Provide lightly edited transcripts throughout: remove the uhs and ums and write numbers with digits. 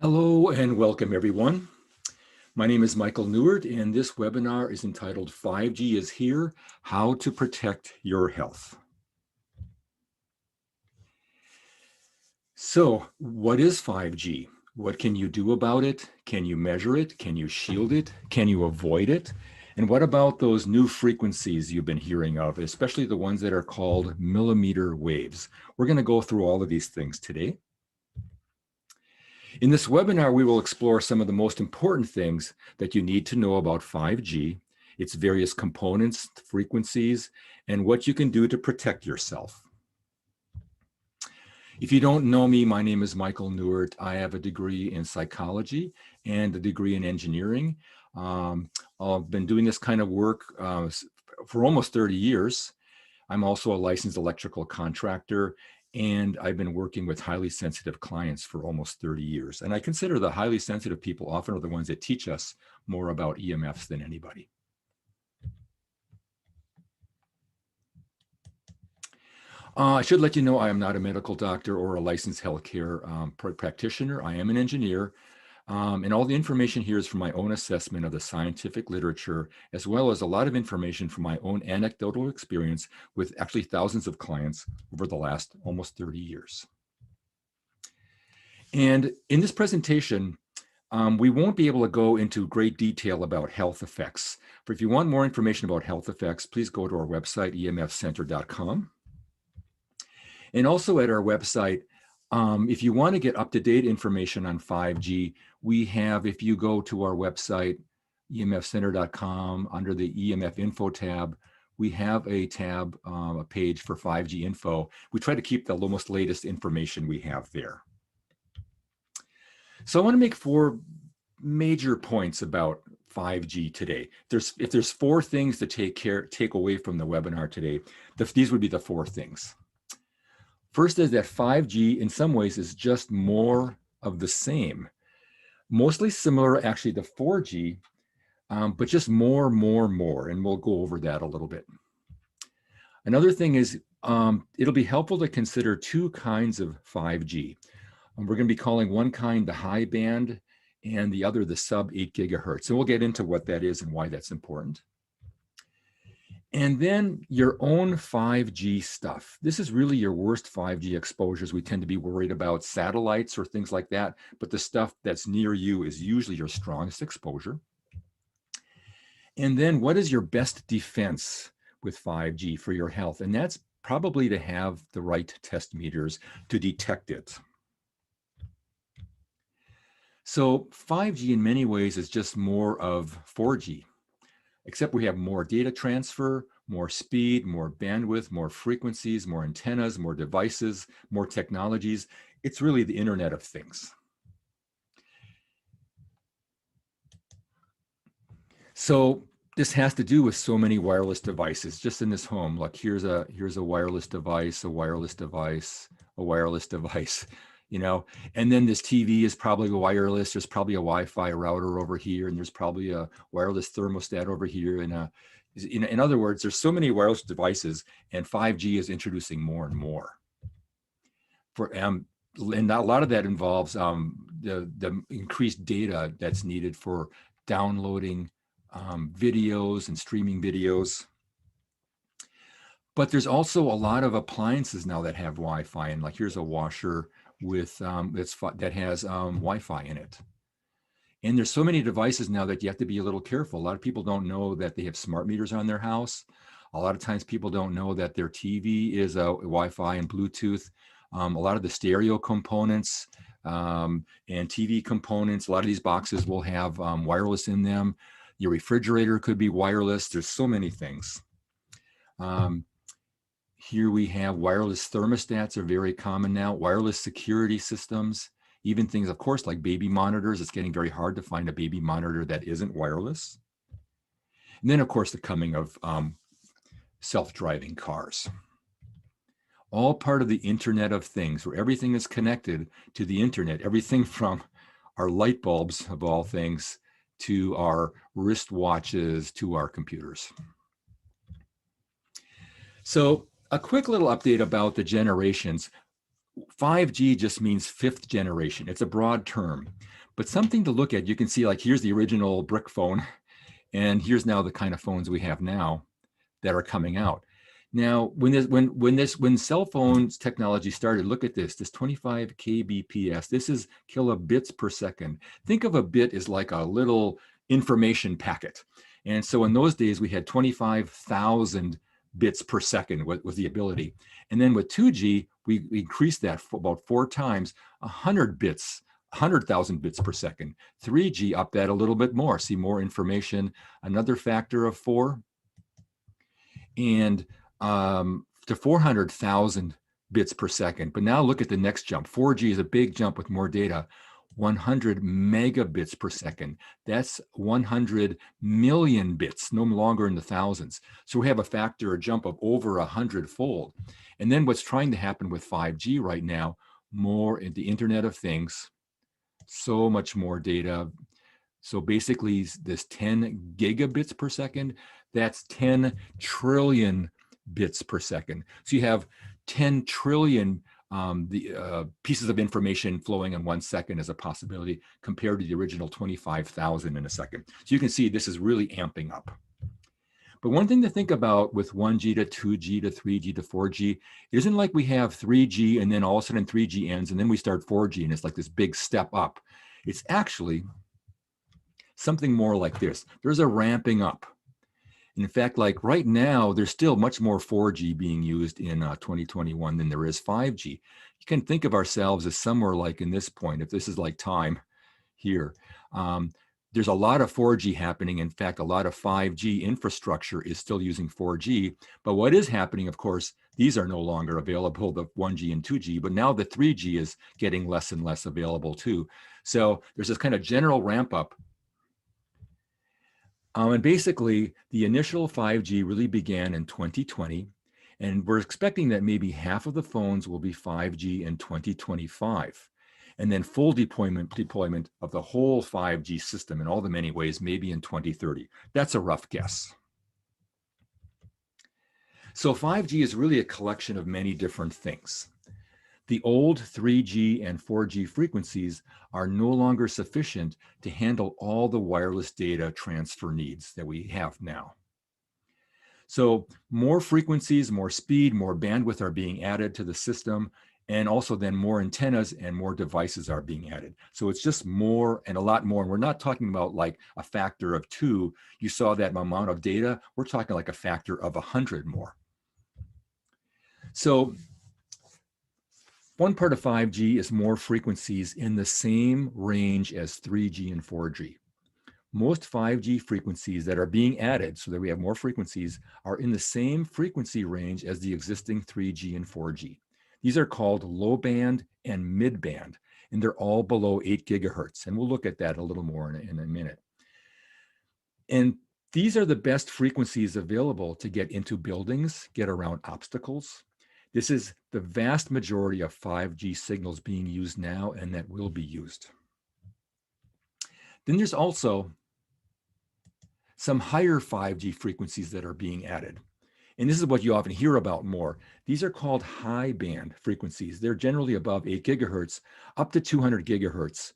Hello and welcome everyone. My name is Michael Neward and this webinar is entitled 5G is Here, How to Protect Your Health. So what is 5G? What can you do about it? Can you measure it? Can you shield it? Can you avoid it? And what about those new frequencies you've been hearing of, especially the ones that are called millimeter waves? We're going to go through all of these things today. In this webinar, we will explore some of the most important things that you need to know about 5G, its various components, frequencies, and what you can do to protect yourself. If you don't know me, my name is Michael Neward. I have a degree in psychology and a degree in engineering. I've been doing this kind of work for almost 30 years. I'm also a licensed electrical contractor, and I've been working with highly sensitive clients for almost 30 years. And I consider the highly sensitive people often are the ones that teach us more about EMFs than anybody. I should let you know I am not a medical doctor or a licensed healthcare practitioner. I am an engineer. And all the information here is from my own assessment of the scientific literature, as well as a lot of information from my own anecdotal experience with actually thousands of clients over the last almost 30 years. And in this presentation, we won't be able to go into great detail about health effects. But if you want more information about health effects, please go to our website, EMFcenter.com. And also at our website, if you want to get up-to-date information on 5G, we have, if you go to our website, EMFcenter.com, under the EMF info tab, we have a tab, a page for 5G info. We try to keep the most latest information we have there. So I want to make 4 major points about 5G today. If there's 4 things to take away from the webinar today, these would be the 4 things. First is that 5G in some ways is just more of the same. Mostly similar actually to 4G, but just more, and we'll go over that a little bit. Another thing is it'll be helpful to consider 2 kinds of 5G. We're going to be calling one kind the high band and the other the sub 8 gigahertz. And we'll get into what that is and why that's important. And then your own 5G stuff. This is really your worst 5G exposures. We tend to be worried about satellites or things like that, but the stuff that's near you is usually your strongest exposure. And then what is your best defense with 5G for your health? And that's probably to have the right test meters to detect it. So 5G in many ways is just more of 4G. Except we have more data transfer, more speed, more bandwidth, more frequencies, more antennas, more devices, more technologies. It's really the Internet of Things. So this has to do with so many wireless devices just in this home. Like here's a wireless device, a wireless device, a wireless device. You know, and then this TV is probably wireless. There's probably a Wi-Fi router over here, and there's probably a wireless thermostat over here. And in other words, there's so many wireless devices, and 5G is introducing more and more. And a lot of that involves the increased data that's needed for downloading videos and streaming videos. But there's also a lot of appliances now that have Wi-Fi, and like here's a washer with that has Wi-Fi in it. And there's so many devices now that you have to be a little careful. A lot of people don't know that they have smart meters on their house. A lot of times people don't know that their TV is a Wi-Fi and Bluetooth. A lot of the stereo components and TV components, a lot of these boxes will have wireless in them. Your refrigerator could be wireless. There's so many things. Here we have wireless thermostats are very common now, wireless security systems, even things, of course, like baby monitors. It's getting very hard to find a baby monitor that isn't wireless. And then, of course, the coming of self-driving cars. All part of the Internet of Things, where everything is connected to the Internet, everything from our light bulbs, of all things, to our wristwatches, to our computers. So, a quick little update about the generations. 5G just means fifth generation. It's a broad term, but something to look at. You can see, like, here's the original brick phone, and here's now the kind of phones we have now that are coming out. Now, when cell phones technology started, look at this 25 kbps. This is kilobits per second. Think of a bit as like a little information packet. And so in those days, we had 25,000 bits per second was the ability. And then with 2G, we increased that for about 4 times, 100 bits, 100,000 bits per second. 3G up that a little bit more, see more information, another factor of 4, and to 400,000 bits per second. But now look at the next jump. 4G is a big jump with more data, 100 megabits per second. That's 100 million bits, no longer in the thousands. So we have a factor, a jump of over 100-fold. And then what's trying to happen with 5G right now, more in the Internet of Things, so much more data. So basically this 10 gigabits per second, that's 10 trillion bits per second. So you have 10 trillion pieces of information flowing in 1 second as a possibility compared to the original 25,000 in a second. So you can see this is really amping up. But one thing to think about with 1G to 2G to 3G to 4G, it isn't like we have 3G and then all of a sudden 3G ends and then we start 4G and it's like this big step up. It's actually something more like this. There's a ramping up. In fact, like right now, there's still much more 4G being used in 2021 than there is 5G. You can think of ourselves as somewhere like in this point, if this is like time here. There's a lot of 4G happening. In fact, a lot of 5G infrastructure is still using 4G. But what is happening, of course, these are no longer available, the 1G and 2G, but now the 3G is getting less and less available too. So there's this kind of general ramp up. And basically, the initial 5G really began in 2020, and we're expecting that maybe half of the phones will be 5G in 2025. And then full deployment of the whole 5G system in all the many ways, maybe in 2030. That's a rough guess. So 5G is really a collection of many different things. The old 3G and 4G frequencies are no longer sufficient to handle all the wireless data transfer needs that we have now. So more frequencies, more speed, more bandwidth are being added to the system, and also then more antennas and more devices are being added. So it's just more and a lot more. And we're not talking about like a factor of 2. You saw that amount of data. We're talking like a factor of 100 more. So one part of 5G is more frequencies in the same range as 3G and 4G. Most 5G frequencies that are being added, so that we have more frequencies, are in the same frequency range as the existing 3G and 4G. These are called low band and mid band, and they're all below 8 gigahertz. And we'll look at that a little more in a minute. And these are the best frequencies available to get into buildings, get around obstacles. This is the vast majority of 5G signals being used now and that will be used. Then there's also some higher 5G frequencies that are being added. And this is what you often hear about more. These are called high band frequencies. They're generally above 8 gigahertz, up to 200 gigahertz.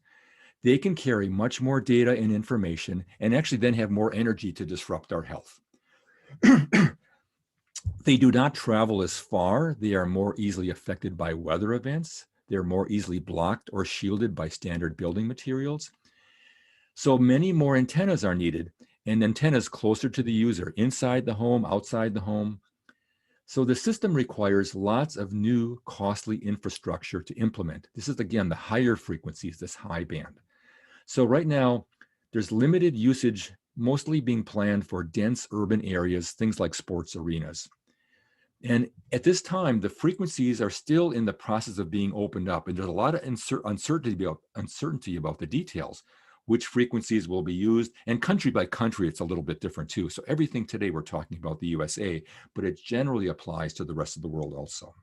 They can carry much more data and information and actually then have more energy to disrupt our health. They do not travel as far. They are more easily affected by weather events. They're more easily blocked or shielded by standard building materials. So many more antennas are needed, and antennas closer to the user, inside the home, outside the home. So the system requires lots of new costly infrastructure to implement. This is, again, the higher frequencies, this high band. So right now, there's limited usage, mostly being planned for dense urban areas, things like sports arenas. And at this time, the frequencies are still in the process of being opened up, and there's a lot of uncertainty about the details, which frequencies will be used, and country by country, it's a little bit different too. So everything today we're talking about the USA, but it generally applies to the rest of the world also.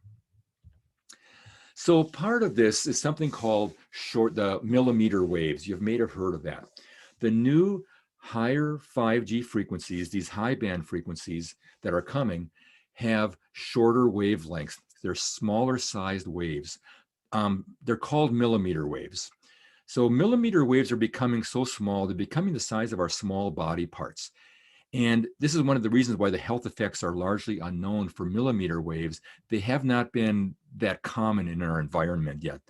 So part of this is something called the millimeter waves. You may have heard of that. The new higher 5G frequencies, these high band frequencies that are coming, have shorter wavelengths. They're smaller sized waves. they're called millimeter waves. So millimeter waves are becoming so small, they're becoming the size of our small body parts. And this is one of the reasons why the health effects are largely unknown for millimeter waves. They have not been that common in our environment yet.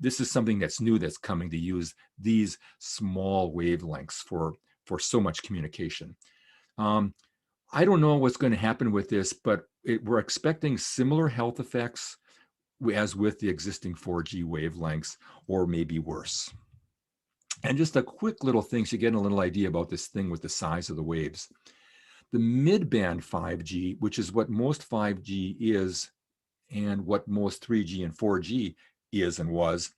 This is something that's new that's coming to use these small wavelengths for so much communication. I don't know what's going to happen with this, but we're expecting similar health effects as with the existing 4G wavelengths, or maybe worse. And just a quick little thing, so you get a little idea about this thing with the size of the waves. The mid-band 5G, which is what most 5G is and what most 3G and 4G is and was,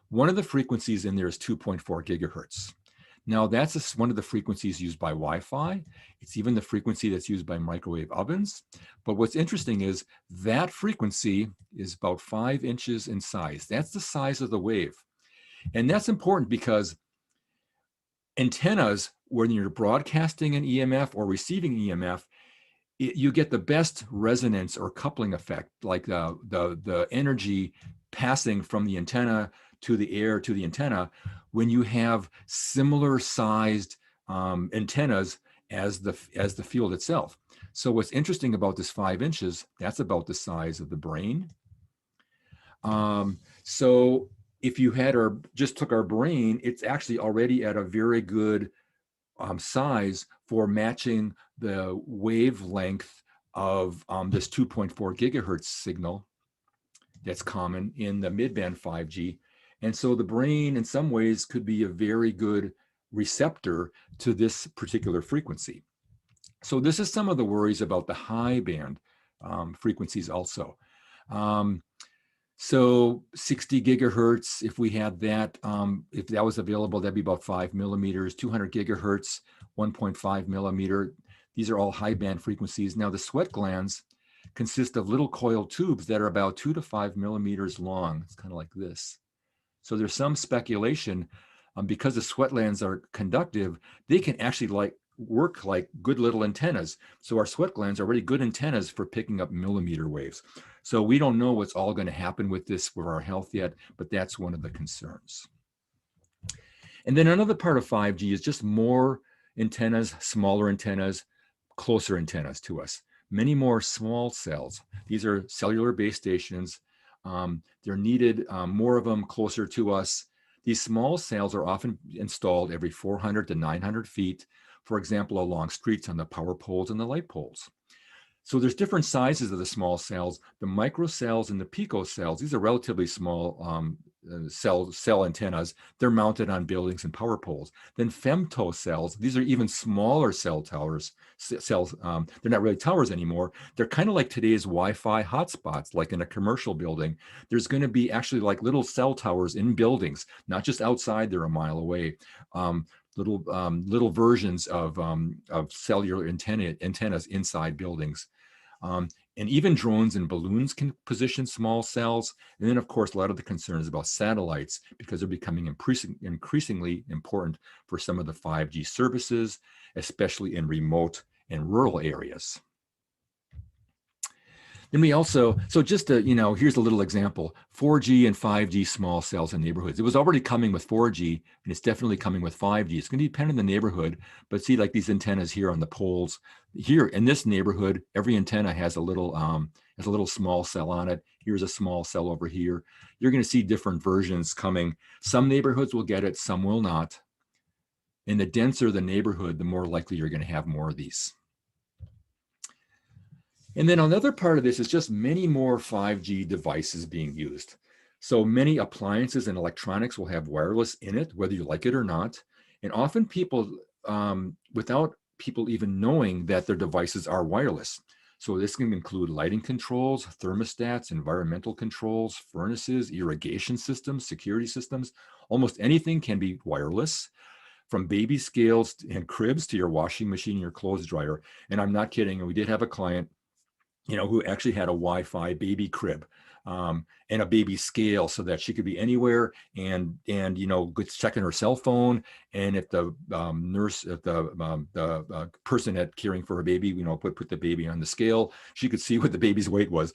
one of the frequencies in there is 2.4 gigahertz. Now, that's one of the frequencies used by Wi-Fi. It's even the frequency that's used by microwave ovens. But what's interesting is that frequency is about 5 inches in size. That's the size of the wave. And that's important because antennas, when you're broadcasting an EMF or receiving EMF, you get the best resonance or coupling effect, like the energy passing from the antenna to the air to the antenna, when you have similar sized antennas as the field itself. So what's interesting about this 5 inches, that's about the size of the brain. So if you had just took our brain, it's actually already at a very good size for matching the wavelength of this 2.4 gigahertz signal that's common in the mid-band 5G. And so the brain in some ways could be a very good receptor to this particular frequency. So this is some of the worries about the high band frequencies also. So 60 gigahertz, if we had that, if that was available, that'd be about 5 millimeters, 200 gigahertz, 1.5 millimeter. These are all high band frequencies. Now the sweat glands consist of little coiled tubes that are about 2 to 5 millimeters long. It's kind of like this. So there's some speculation because the sweat glands are conductive, they can actually work like good little antennas. So our sweat glands are already good antennas for picking up millimeter waves. So we don't know what's all going to happen with this for our health yet, but that's one of the concerns. And then another part of 5G is just more antennas, smaller antennas, closer antennas to us. Many more small cells. These are cellular base stations. They're needed, more of them closer to us. These small cells are often installed every 400 to 900 feet, for example, along streets on the power poles and the light poles. So there's different sizes of the small cells. The microcells and the picocells, these are relatively small cell antennas. They're mounted on buildings and power poles. Then femtocells, these are even smaller cell towers. Cells, they're not really towers anymore. They're kind of like today's Wi-Fi hotspots, like in a commercial building. There's going to be actually like little cell towers in buildings, not just outside, they're a mile away. Little versions of cellular antennas inside buildings. And even drones and balloons can position small cells. And then, of course, a lot of the concerns about satellites, because they're becoming increasingly important for some of the 5G services, especially in remote and rural areas. Then we also, so just to, here's a little example, 4G and 5G small cells in neighborhoods. It was already coming with 4G, and it's definitely coming with 5G. It's going to depend on the neighborhood, but see like these antennas here on the poles. Here in this neighborhood, every antenna has a little small cell on it. Here's a small cell over here. You're going to see different versions coming. Some neighborhoods will get it, some will not. And the denser the neighborhood, the more likely you're going to have more of these. And then another part of this is just many more 5G devices being used. So many appliances and electronics will have wireless in it, whether you like it or not. And often people, without people even knowing that their devices are wireless. So this can include lighting controls, thermostats, environmental controls, furnaces, irrigation systems, security systems. Almost anything can be wireless, from baby scales and cribs to your washing machine, your clothes dryer. And I'm not kidding. We did have a client who actually had a Wi-Fi baby crib and a baby scale so that she could be anywhere and checking her cell phone. And if the nurse, if the person at caring for her baby, put the baby on the scale, she could see what the baby's weight was.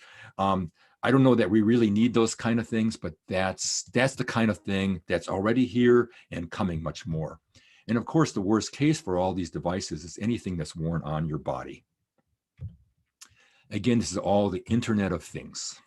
I don't know that we really need those kind of things, but that's the kind of thing that's already here and coming much more. And of course, the worst case for all these devices is anything that's worn on your body. Again, this is all the Internet of Things.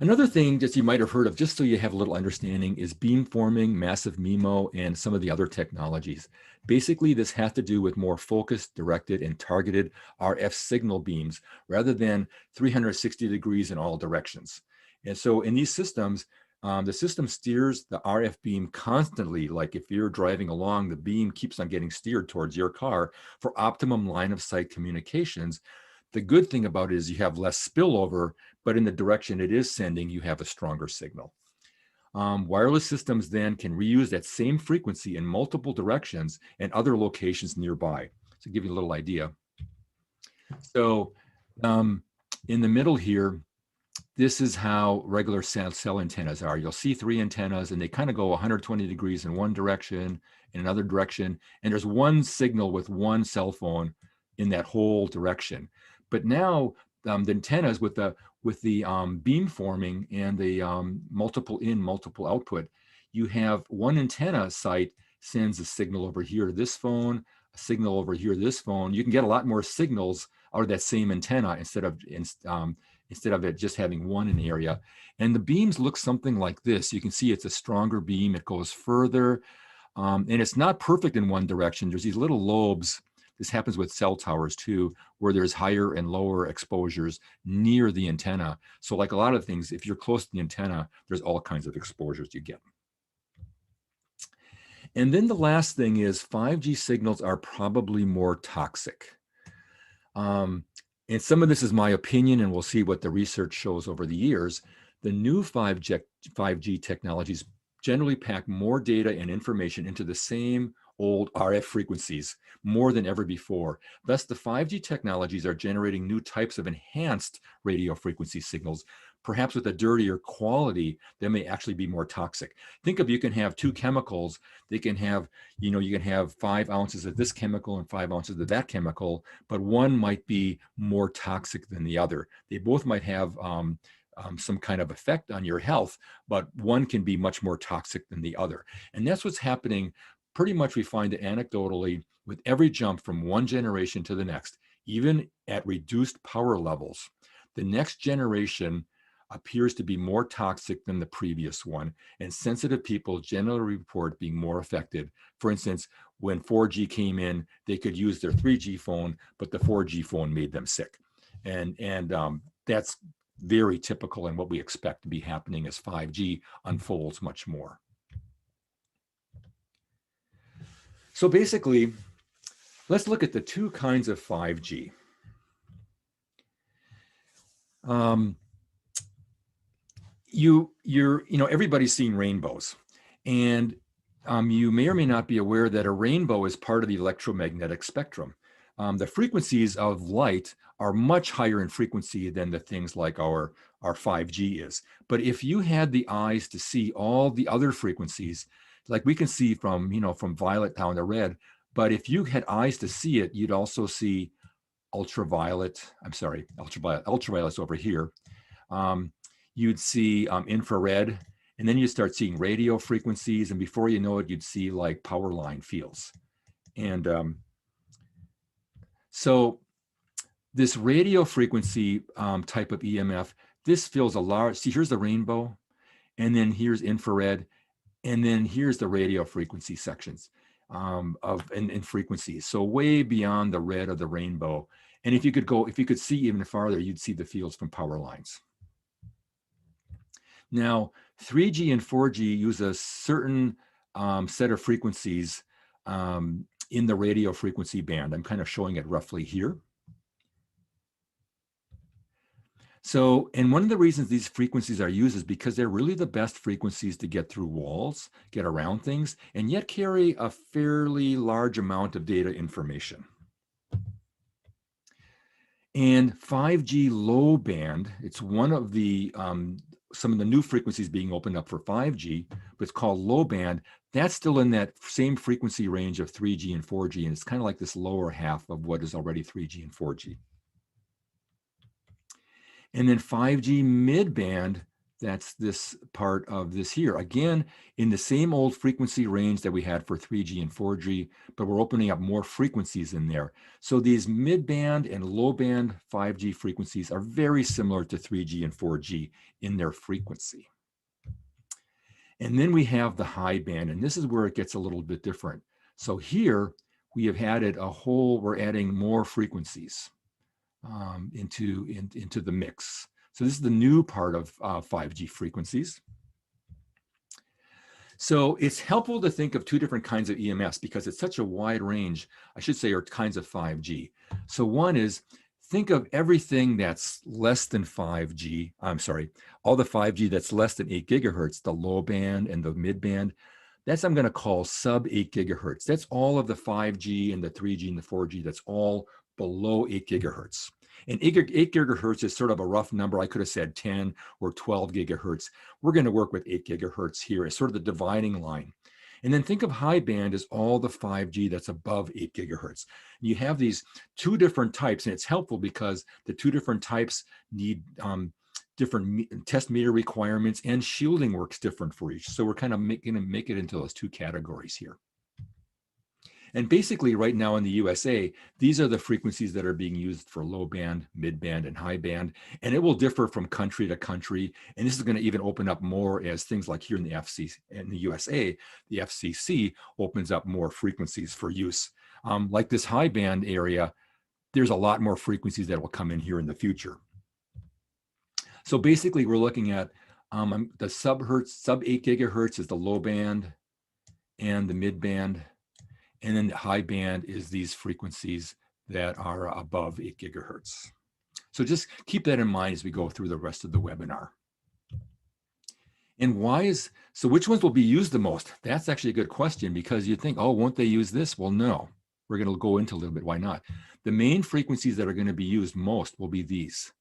Another thing that you might have heard of, just so you have a little understanding, is beamforming, massive MIMO, and some of the other technologies. Basically, this has to do with more focused, directed, and targeted RF signal beams rather than 360 degrees in all directions. And so in these systems, the system steers the RF beam constantly. Like if you're driving along, the beam keeps on getting steered towards your car for optimum line of sight communications. The good thing about it is you have less spillover, but in the direction it is sending, you have a stronger signal. Wireless systems then can reuse that same frequency in multiple directions and other locations nearby. To give you a little idea. So in the middle here, this is how regular cell antennas are. You'll see 3 antennas and they kind of go 120 degrees in one direction, in another direction, and there's one signal with one cell phone in that whole direction. But now the antennas with the beam forming and the multiple in, multiple output, you have one antenna site sends a signal over here to this phone, a signal over here to this phone. You can get a lot more signals out of that same antenna instead of it just having one in the area. And the beams look something like this. You can see it's a stronger beam. It goes further. And it's not perfect in one direction. There's these little lobes. This happens with cell towers too, where there's higher and lower exposures near the antenna. So like a lot of things, if you're close to the antenna, there's all kinds of exposures you get. And then the last thing is 5G signals are probably more toxic. And some of this is my opinion, and we'll see what the research shows over the years. The new 5G technologies generally pack more data and information into the same old RF frequencies more than ever before. Thus, the 5G technologies are generating new types of enhanced radio frequency signals, perhaps with a dirtier quality that may actually be more toxic. Think of, you can have two chemicals. They can have, you can have 5 ounces of this chemical and 5 ounces of that chemical, but one might be more toxic than the other. They both might have some kind of effect on your health, but one can be much more toxic than the other. And that's what's happening. Pretty much we find it anecdotally with every jump from one generation to the next, even at reduced power levels. The next generation appears to be more toxic than the previous one, and sensitive people generally report being more affected. For instance, when 4G came in, they could use their 3G phone, but the 4G phone made them sick. And that's very typical in what we expect to be happening as 5G unfolds much more. So basically, let's look at the two kinds of 5G. Everybody's seen rainbows, and you may or may not be aware that a rainbow is part of the electromagnetic spectrum. The frequencies of light are much higher in frequency than the things like our 5G is. But if you had the eyes to see all the other frequencies, like we can see from violet down to red, but if you had eyes to see it, you'd also see ultraviolet's over here. You'd see infrared, and then you start seeing radio frequencies, and before you know it, you'd see like power line fields. And so this radio frequency type of EMF, this fills a large, see, here's the rainbow, and then here's infrared, and then here's the radio frequency sections in frequencies. So way beyond the red of the rainbow. And if you could see even farther, you'd see the fields from power lines. Now, 3G and 4G use a certain set of frequencies in the radio frequency band. I'm kind of showing it roughly here. So, and one of the reasons these frequencies are used is because they're really the best frequencies to get through walls, get around things, and yet carry a fairly large amount of data information. And 5G low band, it's one of the, some of the new frequencies being opened up for 5G, but it's called low band. That's still in that same frequency range of 3G and 4G, and it's kind of like this lower half of what is already 3G and 4G. And then 5G mid-band, that's this part of this here. Again, in the same old frequency range that we had for 3G and 4G, but we're opening up more frequencies in there. So these mid-band and low-band 5G frequencies are very similar to 3G and 4G in their frequency. And then we have the high band, and this is where it gets a little bit different. So here we have added we're adding more frequencies into the mix. So this is the new part of 5G frequencies. So it's helpful to think of two different kinds of EMFs because it's such a wide range, I should say, or kinds of 5G. So one is, think of everything that's less than 5G, I'm sorry, all the 5G that's less than 8 gigahertz, the low band and the mid band, that's I'm going to call sub 8 gigahertz. That's all of the 5G and the 3G and the 4G that's all below 8 gigahertz. And 8 gigahertz is sort of a rough number. I could have said 10 or 12 gigahertz. We're going to work with 8 gigahertz here as sort of the dividing line. And then think of high band as all the 5G that's above 8 gigahertz. And you have these two different types, and it's helpful because the two different types need different test meter requirements, and shielding works different for each. So we're kind of make it into those two categories here. And basically right now in the USA, these are the frequencies that are being used for low band, mid band, and high band. And it will differ from country to country. And this is going to even open up more as things like here in the USA, the FCC opens up more frequencies for use. Like this high band area, there's a lot more frequencies that will come in here in the future. So basically we're looking at the sub 8 gigahertz is the low band and the mid band. And then the high band is these frequencies that are above 8 gigahertz. So just keep that in mind as we go through the rest of the webinar. And so which ones will be used the most? That's actually a good question because you'd think, oh, won't they use this? Well, no, we're going to go into a little bit. Why not? The main frequencies that are going to be used most will be these.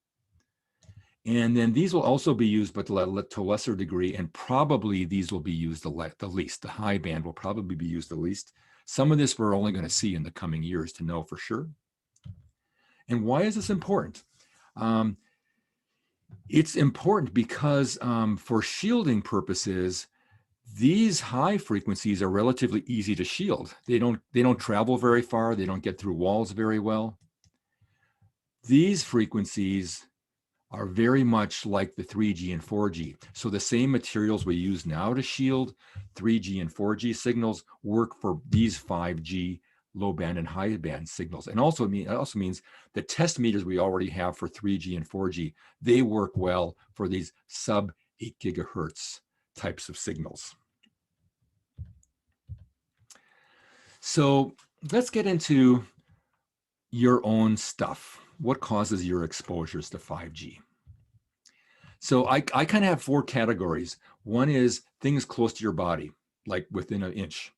And then these will also be used, but to a lesser degree, and probably these will be used the least. The high band will probably be used the least. Some of this we're only going to see in the coming years to know for sure. And why is this important? It's important because for shielding purposes, these high frequencies are relatively easy to shield. They don't travel very far. They don't get through walls very well. These frequencies are very much like the 3G and 4G. So the same materials we use now to shield 3G and 4G signals work for these 5G low band and high band signals. And also it also means the test meters we already have for 3G and 4G, they work well for these sub 8 gigahertz types of signals. So let's get into your own stuff. What causes your exposures to 5G? So I kind of have four categories. One is things close to your body, like within an inch.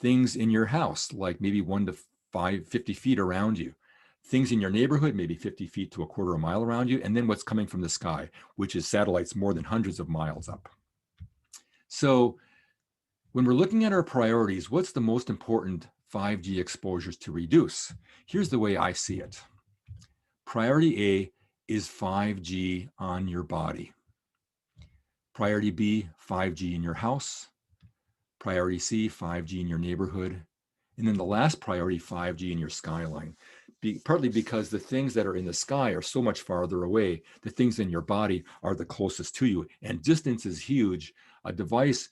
Things in your house, like maybe 1 to 50 feet around you. Things in your neighborhood, maybe 50 feet to a quarter of a mile around you. And then what's coming from the sky, which is satellites more than hundreds of miles up. So when we're looking at our priorities, what's the most important 5G exposures to reduce? Here's the way I see it. Priority A is 5G on your body. Priority B, 5G in your house. Priority C, 5G in your neighborhood. And then the last priority, 5G in your skyline. Partly because the things that are in the sky are so much farther away. The things in your body are the closest to you. And distance is huge. A device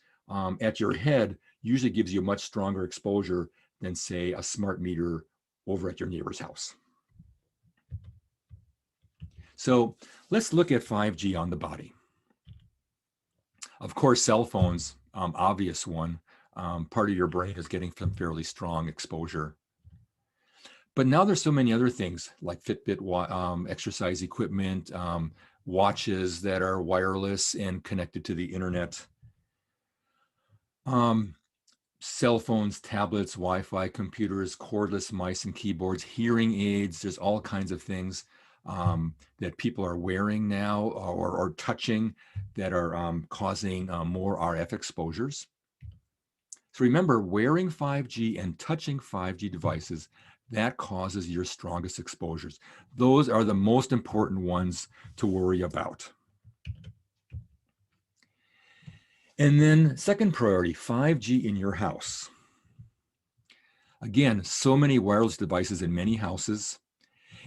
at your head usually gives you a much stronger exposure than, say, a smart meter over at your neighbor's house. So let's look at 5G on the body. Of course, cell phones, obvious one. Part of your brain is getting some fairly strong exposure. But now there's so many other things like Fitbit exercise equipment, watches that are wireless and connected to the internet. Cell phones, tablets, Wi-Fi, computers, cordless mice and keyboards, hearing aids. There's all kinds of things that people are wearing now or touching that are causing more RF exposures. So remember, wearing 5G and touching 5G devices, that causes your strongest exposures. Those are the most important ones to worry about. And then second priority, 5G in your house. Again, so many wireless devices in many houses.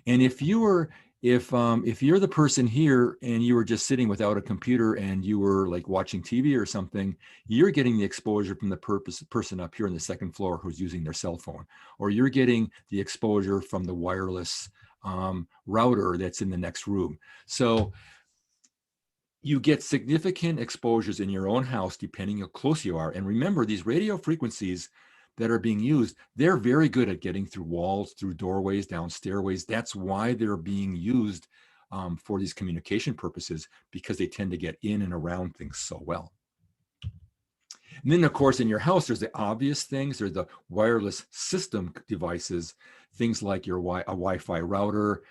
And if you're the person here and you were just sitting without a computer and you were like watching TV or something, you're getting the exposure from the person up here on the second floor who's using their cell phone, or you're getting the exposure from the wireless router that's in the next room. So you get significant exposures in your own house depending how close you are. And remember, these radio frequencies that are being used, they're very good at getting through walls, through doorways, down stairways. That's why they're being used for these communication purposes, because they tend to get in and around things so well. And then, of course, in your house, there's the obvious things. There's the wireless system devices, things like your a Wi-Fi router,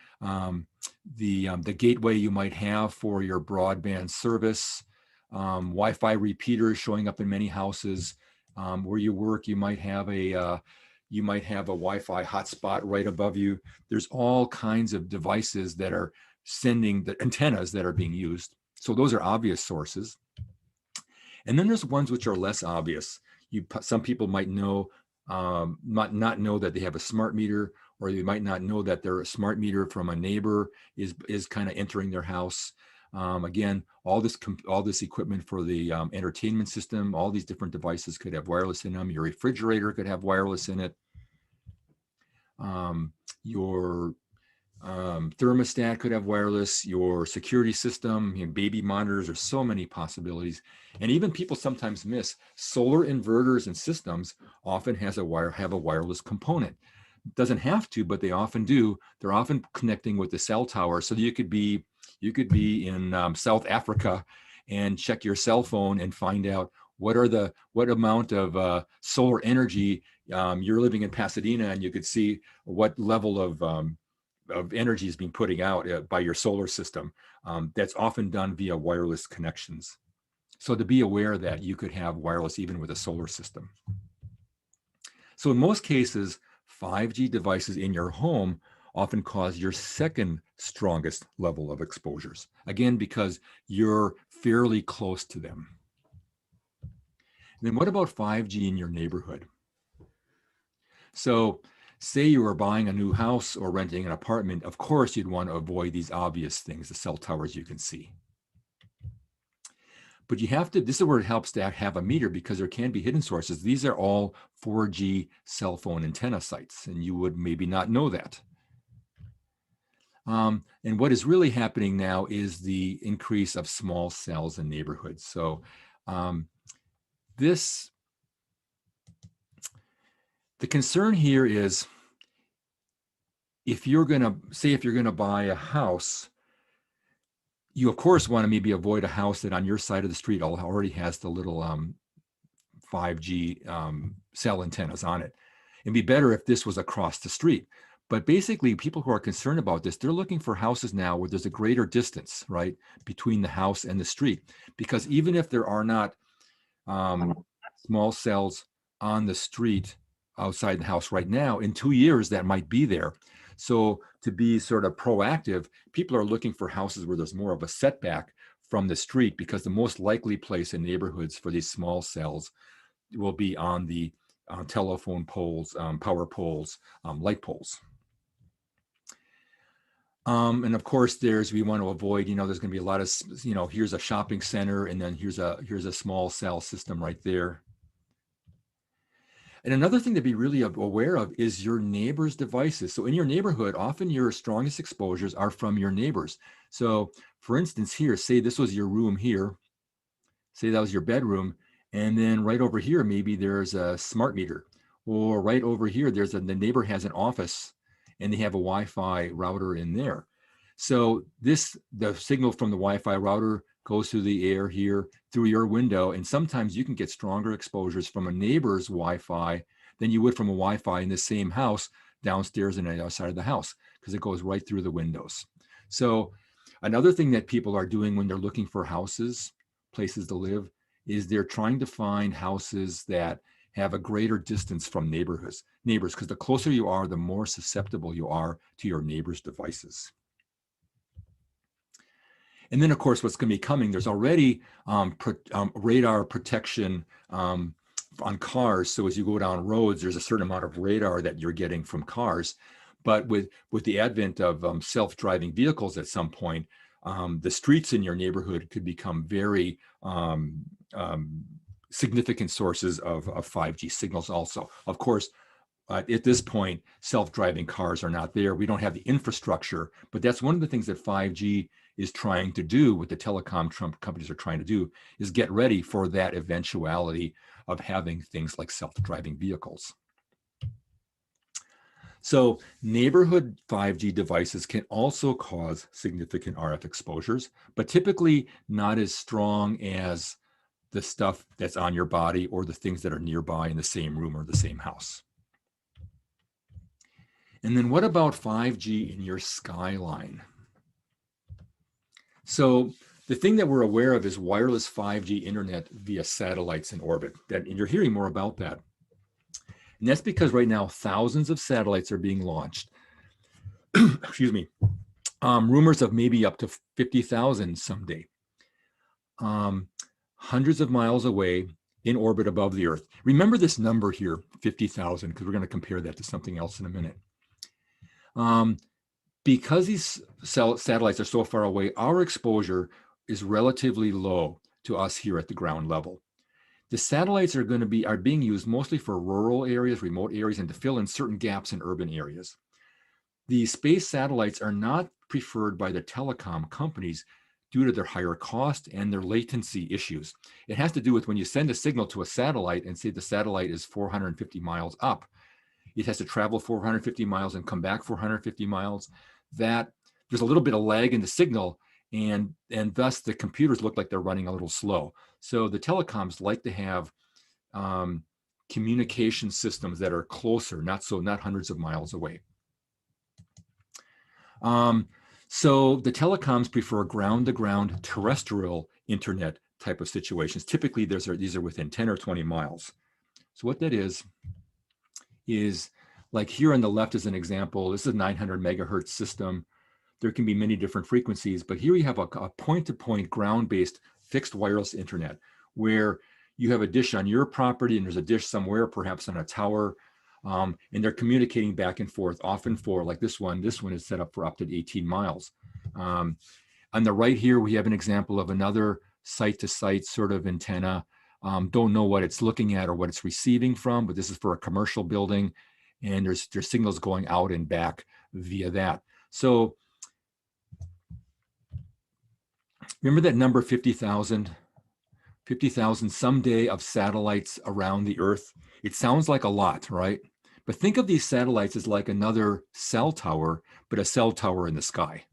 the gateway you might have for your broadband service, Wi-Fi repeaters showing up in many houses. Where you work, you might have a Wi-Fi hotspot right above you. There's all kinds of devices that are sending the antennas that are being used. So those are obvious sources. And then there's ones which are less obvious. Some people might know, not know that they have a smart meter, or they might not know that their smart meter from a neighbor is kind of entering their house. Again, all this equipment for the entertainment system, all these different devices could have wireless in them. Your refrigerator could have wireless in it. Your thermostat could have wireless. Your security system, baby monitors, there's so many possibilities. And even people sometimes miss solar inverters and systems often have a wireless component. It doesn't have to, but they often do. They're often connecting with the cell tower, so that you could be in South Africa and check your cell phone and find out what amount of solar energy you're living in Pasadena, and you could see what level of energy is being putting out by your solar system. That's often done via wireless connections. So to be aware that you could have wireless even with a solar system. So in most cases, 5G devices in your home often cause your second strongest level of exposures. Again, because you're fairly close to them. And then what about 5G in your neighborhood? So say you were buying a new house or renting an apartment, of course you'd want to avoid these obvious things, the cell towers you can see. But this is where it helps to have a meter, because there can be hidden sources. These are all 4G cell phone antenna sites, and you would maybe not know that. And what is really happening now is the increase of small cells in neighborhoods. So the concern here is, if you're going to buy a house, you of course want to maybe avoid a house that on your side of the street already has the little 5G cell antennas on it. It'd be better if this was across the street. But basically, people who are concerned about this, they're looking for houses now where there's a greater distance, right, between the house and the street. Because even if there are not small cells on the street outside the house right now, in 2 years that might be there. So to be sort of proactive, people are looking for houses where there's more of a setback from the street, because the most likely place in neighborhoods for these small cells will be on the telephone poles, power poles, light poles. And of course, we want to avoid, there's going to be a lot of, here's a shopping center, and then here's a small cell system right there. And another thing to be really aware of is your neighbors' devices. So in your neighborhood, often your strongest exposures are from your neighbors. So for instance, here, say this was your room here, say that was your bedroom, and then right over here, maybe there's a smart meter, or right over here, the neighbor has an office and they have a Wi-Fi router in there. So the signal from the Wi-Fi router goes through the air here, through your window, and sometimes you can get stronger exposures from a neighbor's Wi-Fi than you would from a Wi-Fi in the same house downstairs and outside of the house, because it goes right through the windows. So another thing that people are doing when they're looking for houses, places to live, is they're trying to find houses that have a greater distance from neighbors, because the closer you are, the more susceptible you are to your neighbor's devices. And then, of course, what's going to be coming, there's already radar protection on cars. So as you go down roads, there's a certain amount of radar that you're getting from cars. But with the advent of self-driving vehicles at some point, the streets in your neighborhood could become very significant sources of 5G signals also. Of course, at this point, self-driving cars are not there. We don't have the infrastructure, but that's one of the things that 5G is trying to do, what the telecom companies are trying to do, is get ready for that eventuality of having things like self-driving vehicles. So neighborhood 5G devices can also cause significant RF exposures, but typically not as strong as the stuff that's on your body or the things that are nearby in the same room or the same house. And then what about 5G in your skyline? So the thing that we're aware of is wireless 5G internet via satellites in orbit. And you're hearing more about that. And that's because right now, thousands of satellites are being launched. Excuse me. Rumors of maybe up to 50,000 someday. Hundreds of miles away in orbit above the Earth. Remember this number here, 50,000, because we're going to compare that to something else in a minute. Because these satellites are so far away, our exposure is relatively low to us here at the ground level. The satellites are being used mostly for rural areas, remote areas, and to fill in certain gaps in urban areas. The space satellites are not preferred by the telecom companies due to their higher cost and their latency issues. It has to do with when you send a signal to a satellite and say the satellite is 450 miles up, it has to travel 450 miles and come back 450 miles. That there's a little bit of lag in the signal, and thus the computers look like they're running a little slow. So the telecoms like to have communication systems that are closer, not hundreds of miles away. So the telecoms prefer ground-to-ground terrestrial internet type of situations. Typically, these are within 10 or 20 miles. So what that is like here on the left is an example. This is a 900 megahertz system. There can be many different frequencies, but here you have a point-to-point ground-based fixed wireless internet where you have a dish on your property and there's a dish somewhere, perhaps on a tower, and they're communicating back and forth, often for like this one is set up for up to 18 miles. On the right here, we have an example of another site-to-site sort of antenna. Don't know what it's looking at or what it's receiving from, but this is for a commercial building, and there's signals going out and back via that. So remember that number 50,000 someday of satellites around the Earth? It sounds like a lot, right? But think of these satellites as like another cell tower, but a cell tower in the sky.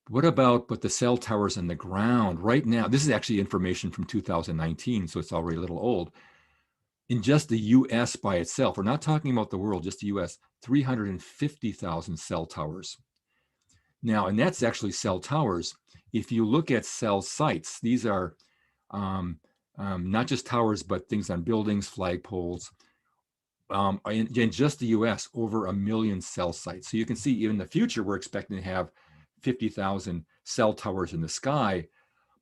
What about the cell towers on the ground right now? This is actually information from 2019, so it's already a little old. In just the US by itself, we're not talking about the world, just the US, 350,000 cell towers. Now, and that's actually cell towers. If you look at cell sites, these are not just towers, but things on buildings, flagpoles. In just the US, over 1 million cell sites. So you can see even in the future, we're expecting to have 50,000 cell towers in the sky,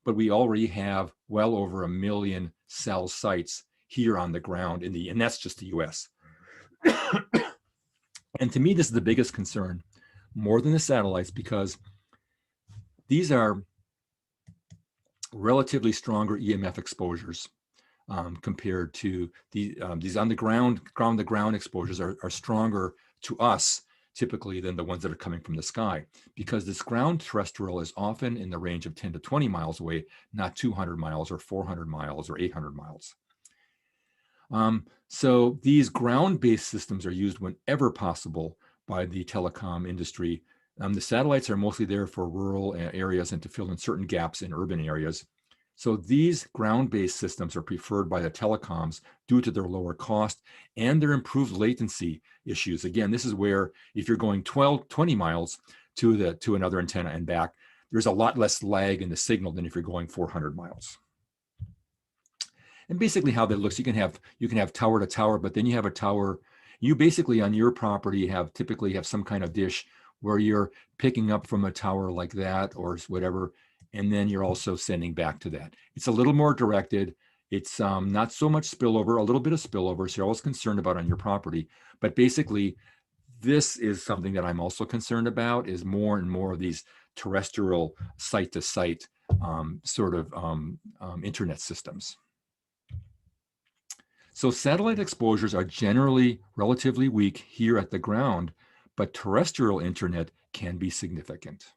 but we already have well over 1 million cell sites here on the ground and that's just the US. And to me, this is the biggest concern, more than the satellites, because these are relatively stronger EMF exposures compared to these on the ground exposures are stronger to us typically than the ones that are coming from the sky, because this ground terrestrial is often in the range of 10 to 20 miles away, not 200 miles or 400 miles or 800 miles. So these ground-based systems are used whenever possible by the telecom industry. The satellites are mostly there for rural areas and to fill in certain gaps in urban areas. So these ground-based systems are preferred by the telecoms due to their lower cost and their improved latency issues. Again, this is where if you're going 20 miles to another antenna and back, there's a lot less lag in the signal than if you're going 400 miles. And basically how that looks, you can have tower to tower, but then you have a tower, you basically on your property typically have some kind of dish where you're picking up from a tower like that or whatever, and then you're also sending back to that. It's a little more directed. It's not so much spillover, a little bit of spillover, so you're always concerned about on your property. But basically, this is something that I'm also concerned about, is more and more of these terrestrial site-to-site internet systems. So satellite exposures are generally relatively weak here at the ground, but terrestrial internet can be significant.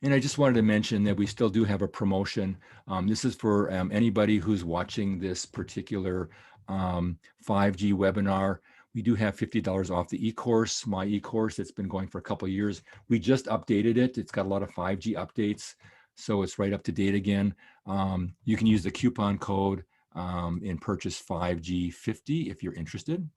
And I just wanted to mention that we still do have a promotion. This is for anybody who's watching this particular 5G webinar. We do have $50 off the e-course, my e-course. It's been going for a couple of years. We just updated it. It's got a lot of 5G updates, so it's right up to date again. You can use the coupon code and purchase 5G50 if you're interested.